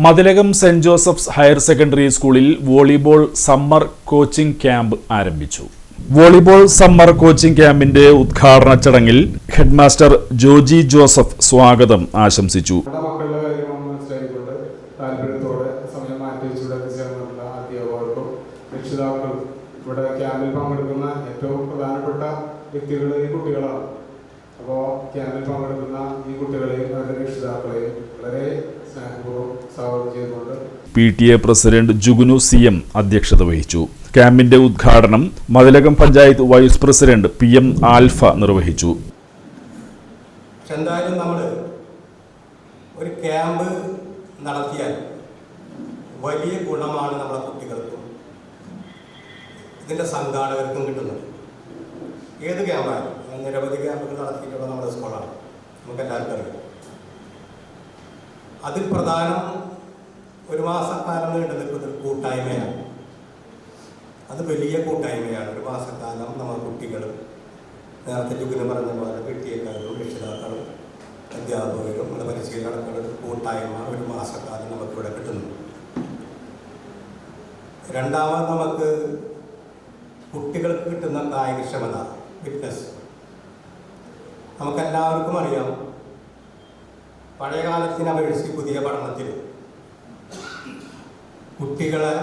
Mathilakam saint Joseph's higher secondary സ്കൂളിൽ volleyball summer coaching camp ആരംഭിച്ചു. Volleyball summer coaching ക്യാമ്പിന്റെ ഉദ്ഘാടന ചടങ്ങിൽ ഹെഡ്മാസ്റ്റർ ജോജി ജോസഫ് സ്വാഗതം ആശംസിച്ചു. ഇവിടെ ക്യാമ്പിൽ പങ്കെടുക്കുന്ന ഏറ്റവും പ്രധാനപ്പെട്ട വ്യക്തികൾ ഈ കുട്ടികളാണ്. അപ്പോൾ ക്യാമ്പിൽ പങ്കെടുക്കുന്ന ഈ കുട്ടികളെയും അവരുടെ രക്ഷിതാക്കളെയും വളരെ സ്നേഹപൂർവ്വം സ്വാഗതം ചെയ്തുകൊണ്ട് PTA പ്രസിഡന്റ് ജുഗുനു CM അധ്യക്ഷത വഹിച്ചു. ക്യാമ്പിന്റെ ഉദ്ഘാടനം Mathilakam panchayat vice president PM Alpha നിർവഹിച്ചു. എന്തായാലും നമ്മൾ ഒരു ക്യാമ്പ് നടത്തിയാൽ വലിയ ഗുണമാണ് നമ്മുടെ കുട്ടികൾക്കും ഇതിൻ്റെ സംഘാടകർക്കും കിട്ടുന്നത്. ഏത് ക്യാമ്പായാലും നിരവധി ക്യാമ്പുകൾ നടത്തിയിട്ടുള്ള നമ്മുടെ സ്കൂളാണ്, നമുക്കെല്ലാവർക്കും അറിയാം. അതിൽ പ്രധാനം ഒരു മാസക്കാലം നീണ്ടു നിൽക്കുന്ന കൂട്ടായ്മയാണ്. അത് വലിയ കൂട്ടായ്മയാണ്. ഒരു മാസക്കാലം നമ്മൾ കുട്ടികളും നേരത്തെ ജുഗിന് പറഞ്ഞ പോലെ PTA-ക്കാരും രക്ഷിതാക്കളും അധ്യാപകരും നമ്മുടെ പരിശീലനക്കാരുടെ കൂട്ടായ്മ ഒരു മാസക്കാലം നമുക്കിവിടെ കിട്ടുന്നു. രണ്ടാമത് നമുക്ക് കുട്ടികൾക്ക് കിട്ടുന്ന കായികക്ഷമത, ഫിറ്റ്നസ്. നമുക്കെല്ലാവർക്കും അറിയാം, പഴയ കാലത്തിനെ അപേക്ഷിച്ച് പുതിയ പഠനത്തിൽ കുട്ടികളെ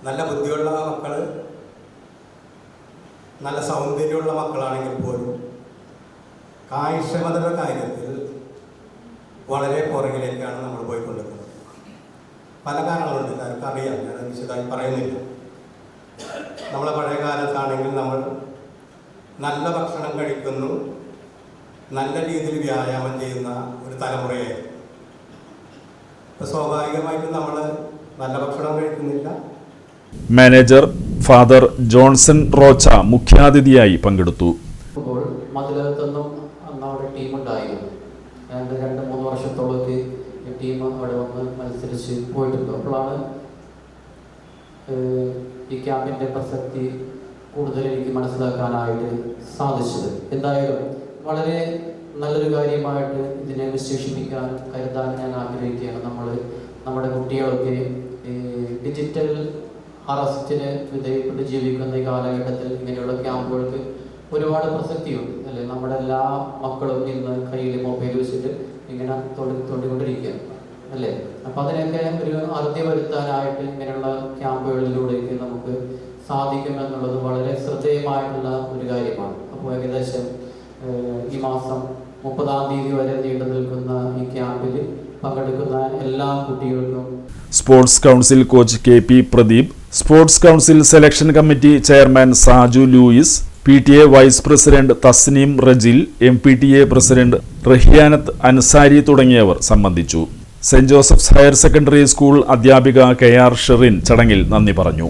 നല്ല ബുദ്ധിയുള്ള മക്കൾ, നല്ല സൗന്ദര്യമുള്ള മക്കളാണെങ്കിൽ പോലും കായികക്ഷമതയുടെ കാര്യത്തിൽ വളരെ പുറകിലേക്കാണ് നമ്മൾ പോയിക്കൊണ്ടിരിക്കുന്നത്. പല കാരണങ്ങളുണ്ട്, എല്ലാവർക്കും അറിയാം, ഞാൻ വിശദമായി പറയുന്നില്ല. നമ്മളെ പഴയ കാലത്താണെങ്കിൽ നമ്മൾ നല്ല ഭക്ഷണം കഴിക്കുന്നു, നല്ല രീതിയിൽ വ്യായാമം ചെയ്യുന്ന ഒരു തലമുറയായിരുന്നു. ഇപ്പോൾ സ്വാഭാവികമായിട്ടും നമ്മൾ നല്ല ഭക്ഷണം കഴിക്കുന്നില്ല. മാനേജർ ഫാദർ ജോൺസൺ റോച്ച മുഖ്യാതിഥിയായി പങ്കെടുത്തു. മതിലകത്തൊന്നും അന്ന് അവിടെ ടീമുണ്ടായിരുന്നു. 2-3 വർഷത്തോളത്തിൽ ടീം അവിടെ വന്ന് മത്സരിച്ച് പോയിട്ടുണ്ട്. അപ്പോഴാണ് ഈ ക്യാമ്പിൻ്റെ പ്രസക്തി കൂടുതൽ എനിക്ക് മനസ്സിലാക്കാനായിട്ട് സാധിച്ചത്. എന്തായാലും വളരെ നല്ലൊരു കാര്യമായിട്ട് ഇതിനെ വിശേഷിപ്പിക്കാൻ കരുതാൻ ഞാൻ ആഗ്രഹിക്കുകയാണ്. നമ്മുടെ കുട്ടികളൊക്കെ ഡിജിറ്റൽ അറസ്റ്റിന് വിധേയപ്പെട്ട് ജീവിക്കുന്ന ഈ കാലഘട്ടത്തിൽ ഇങ്ങനെയുള്ള ക്യാമ്പുകൾക്ക് ഒരുപാട് പ്രസക്തിയുണ്ട് അല്ലേ. നമ്മുടെ എല്ലാ മക്കളും ഇന്ന് കയ്യിൽ മൊബൈൽ വെച്ചിട്ട് ഇങ്ങനെ തൊണ്ടിക്കൊണ്ടിരിക്കുകയാണ് അല്ലേ. അപ്പം അതിനൊക്കെ ഒരു അറുതി വരുത്താനായിട്ട് ഇങ്ങനെയുള്ള ക്യാമ്പുകളിലൂടെയൊക്കെ നമുക്ക് സാധിക്കുമെന്നുള്ളത് വളരെ ശ്രദ്ധേയമായിട്ടുള്ള ഒരു കാര്യമാണ്. അപ്പോൾ ഏകദേശം ഈ മാസം 30-ാം തീയതി വരെ നീണ്ടു നിൽക്കുന്ന ഈ ക്യാമ്പിൽ പങ്കെടുക്കുന്ന എല്ലാ കുട്ടികൾക്കും sports council coach KP Pradeep, sports council selection committee chairman Saju Louis, PTA vice president Thasneem Rajil, MPTA president Rahiyanath Ansari തുടങ്ങിയവർ സംബന്ധിച്ചു. Saint Joseph's higher secondary school അധ്യാപിക KR ഷെറിൻ ചടങ്ങിൽ നന്ദി പറഞ്ഞു.